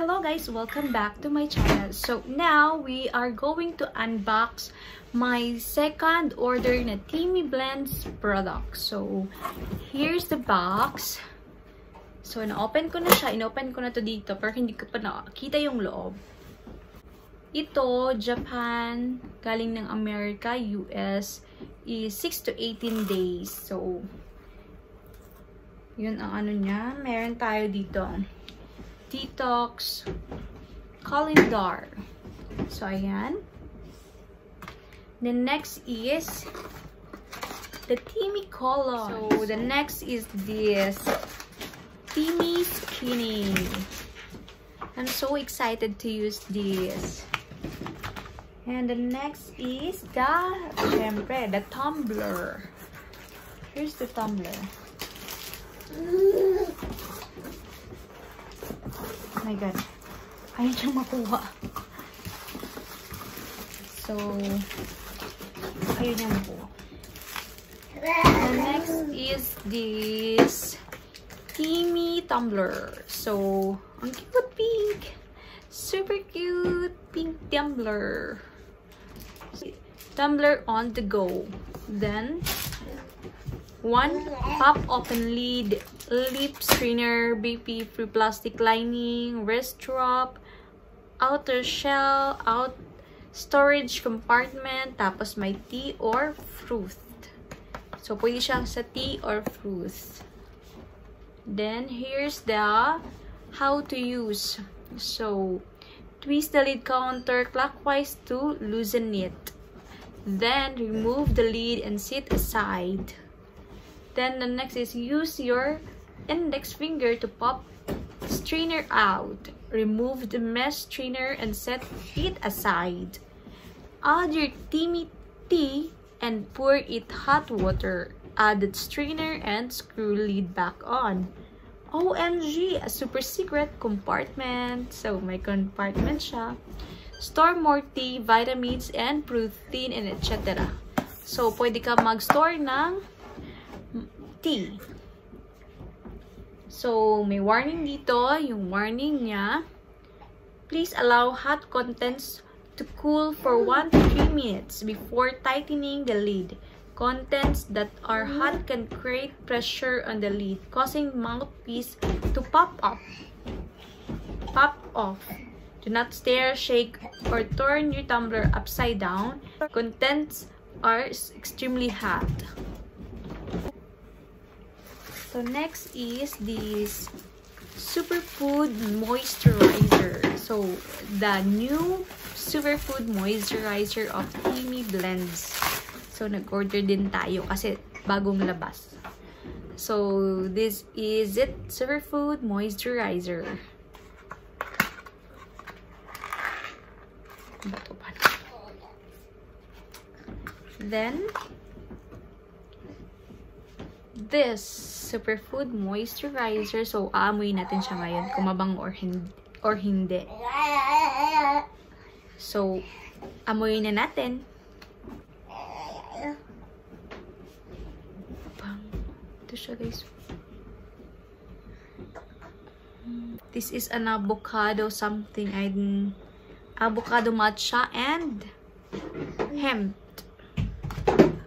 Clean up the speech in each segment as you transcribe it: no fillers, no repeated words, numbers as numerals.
hello guys, welcome back to my channel. So now we are going to unbox my second order na TEAMI Blends product. So here's the box. So na-open ko na siya, inopen ko na to dito pero hindi ko pa nakita yung loob. Ito, Japan, galing ng America, US, is 6 to 18 days. So yun ang ano niya. Meron tayo dito Detox calendar. So ayan. The next is the TEAMI color. So the next is this TEAMI skinny. I'm so excited to use this. And the next is the tumbler. Here's the tumbler. Oh my god, ayaw niyang makuha. So ayaw niyang makuha. The next is this TEAMI tumbler. So ang cute pink, super cute pink tumbler. Tumbler on the go. Then one pop open lid, lip strainer, BP free plastic lining, wrist strap, outer shell, out storage compartment, tapos may tea or fruit. So pwede siyang sa tea or fruit. Then here's the how to use. So twist the lid counterclockwise to loosen it. Then remove the lid and set aside. Then the next is use your index finger to pop strainer out. Remove the mesh strainer and set it aside. Add your TEAMI tea and pour it hot water. Add the strainer and screw lid back on. OMG! A super secret compartment. So may compartment siya. Store more tea, vitamins, and protein, and etc. So pwede ka mag-store ng tea. So, may warning dito. Yung warning niya, please allow hot contents to cool for 1 to 3 minutes before tightening the lid. Contents that are hot can create pressure on the lid, causing mouthpiece to pop off. Do not stir, shake, or turn your tumbler upside down. Contents are extremely hot. So next is this Superfood Moisturizer. So the new Superfood Moisturizer of TEAMI Blends. So nag-order din tayo kasi bagong labas. So this is it, Superfood Moisturizer. Then this Superfood Moisturizer. So, aamuin natin siya ngayon kung mabango or hindi. So, amuyin na natin. Ito siya, guys. This is an avocado something. Avocado matcha and hemp.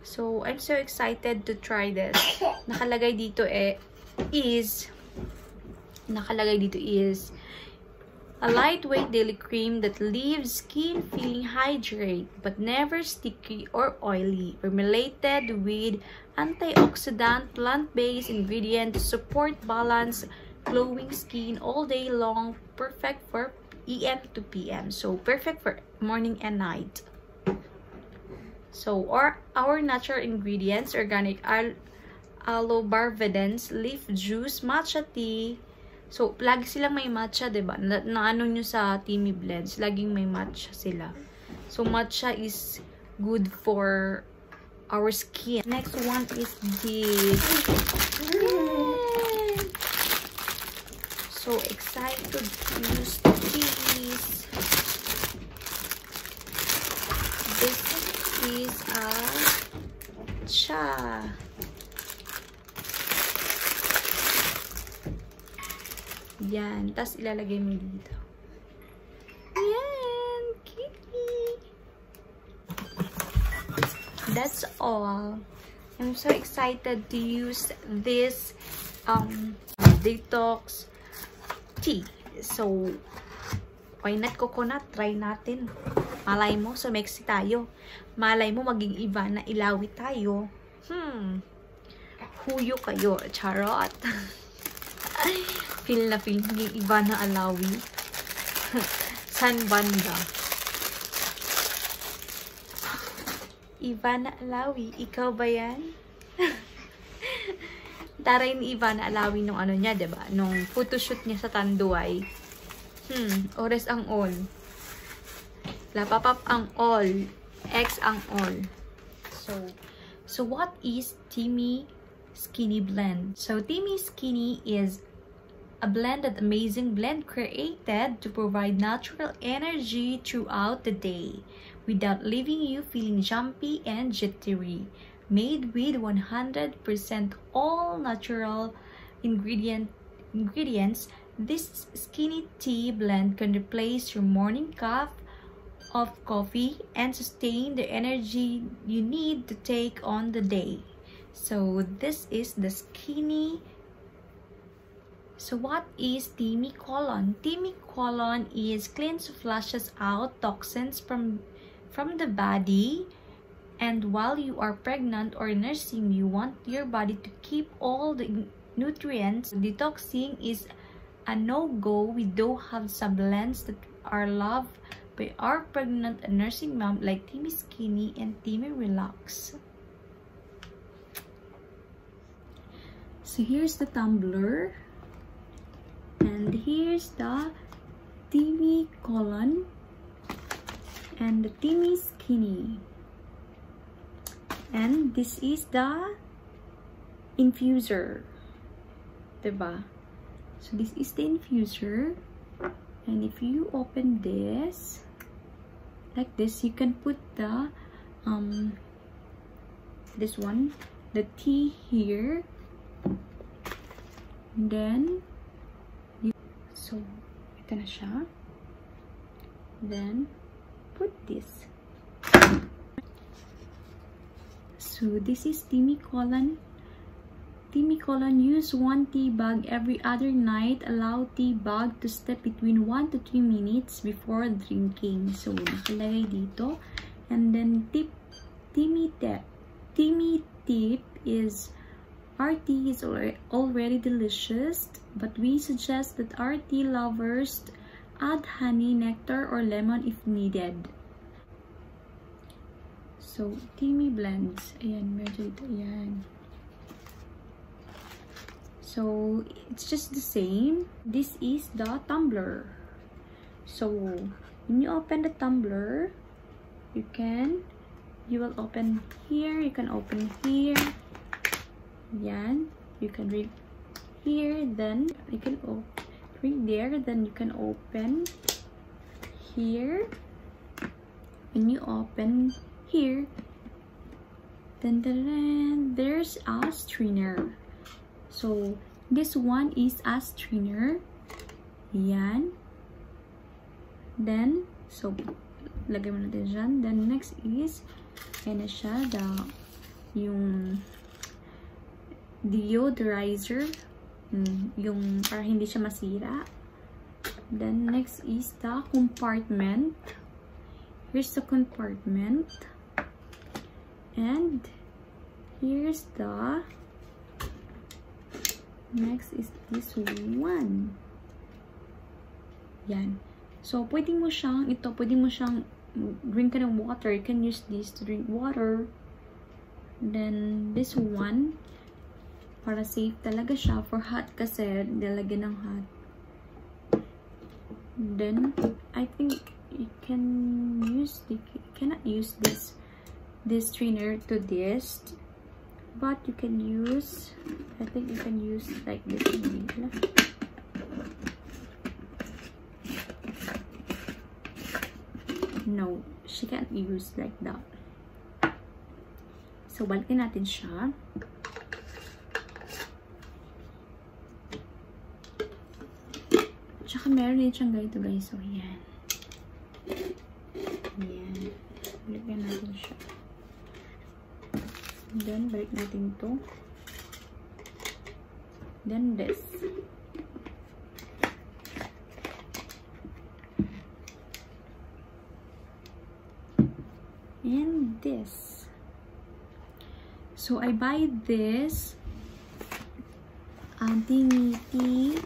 So, I'm so excited to try this. Nakalagay dito is a lightweight daily cream that leaves skin feeling hydrated but never sticky or oily. Formulated with antioxidant plant-based ingredient to support balanced, glowing skin all day long. Perfect for AM to PM. So, perfect for morning and night. So, our natural ingredients, organic aloe barvedens, leaf juice, matcha tea. So, lagi silang may matcha, diba? Na ano nyo sa TEAMI Blends, laging may matcha sila. So, matcha is good for our skin. Next one is this. Yay! So excited to use this. This is a cha. Yan. Tapos ilalagay mo dito. that's all. I'm so excited to use this detox tea. So, why not coconut? Try natin. Malay mo, sumexy tayo. Malay mo, maging iba na ilawi tayo. Huyo kayo. Charot. Feel na feel maging iba na alawi. San banda? Ivana Alawi, ikaw ba yan? Taray ni Ivana Alawi nung ano niya, diba? Nung photoshoot niya sa Tanduay. Ores ang all. Lapapap ang all. X ang all. So what is TEAMI Skinny Blend? So TEAMI Skinny is a blended amazing blend created to provide natural energy throughout the day without leaving you feeling jumpy and jittery. Made with 100% all natural ingredients, this skinny tea blend can replace your morning cup of coffee and sustain the energy you need to take on the day. So this is the skinny. So what is TEAMI Colon? TEAMI Colon is cleans, flushes out toxins from the body, and while you are pregnant or nursing, you want your body to keep all the nutrients. Detoxing is a no-go. We do have some blends that are loved by our pregnant and nursing mom like TEAMI Skinny and TEAMI Relax. So here's the tumbler. And here's the TEAMI Colon and the TEAMI Skinny. And this is the infuser. Diba? So this is the infuser. And if you open this, like this, you can put the, this one, the tea here. And then, so, ito na siya. Then, put this. So, this is TEAMI Colon. TEAMI Colon, use 1 tea bag every other night. Allow tea bag to step between 1 to 3 minutes before drinking. So, nakalagay dito. And then, TEAMI tip is, our tea is already delicious, but we suggest that our tea lovers add honey, nectar, or lemon if needed. So, TEAMI blends. Ayan, medyo ito. Ayan. So, it's just the same. This is the tumbler. So, when you open the tumbler, you will open here, you can open here. Yan, you can read here, then you can read there, then you can open here. When you open here, then there's a strainer. So this one is a strainer. Yan. Then, so lagay mo natin dyan. Then next is, yan na siya, yung deodorizer, yung para hindi siya masira. Then next is the compartment. Here's the compartment, and here's the next is this one. Yan. So pwede mo siyang drink ka ng water. You can use this to drink water. Then this one, para safe talaga siya. For hot kasi, nilagyan ng hot. Then, I think you cannot use this strainer to this. But you can use, I think you can use like this. No, she can't use like that. So, balikin natin siya. Tsaka meron din siyang ganito guys. So, yan. Yan. Balikan natin siya. Then, balik natin to. Then, this. And this. So, I buy this TEAMI tea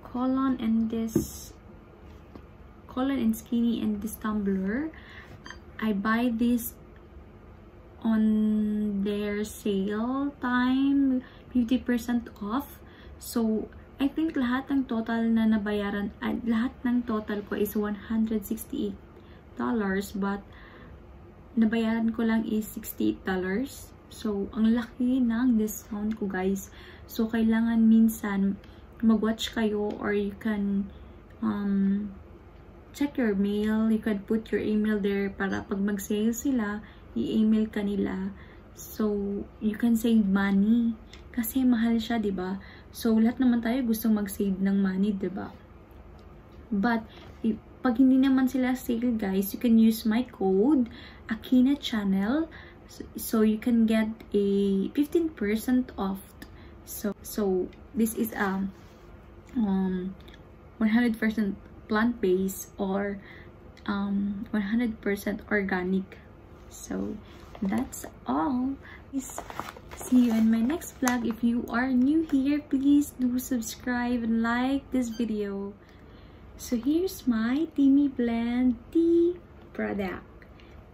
colon and this colon and skinny and this tumbler. I buy this on their sale time, 50% off. So, I think lahat ng total na nabayaran, lahat ng total ko is $168. But, nabayaran ko lang is $68. So, ang laki ng discount ko, guys. So, kailangan minsan mag-watch kayo, or you can check your mail. You can put your email there para pag mag-sale sila, i-email ka nila. So, you can save money. Kasi mahal siya, diba? So, lahat naman tayo gustong mag-save ng money, diba? But, pag hindi naman sila sale, guys, you can use my code, Akina Channel. So you can get a 15% off. So this is 100% plant-based or 100% organic. So that's all. Please see you in my next vlog. If you are new here, please do subscribe and like this video. So here's my TEAMI blend tea product.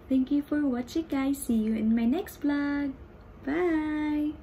Thank you for watching, guys. See you in my next vlog. Bye!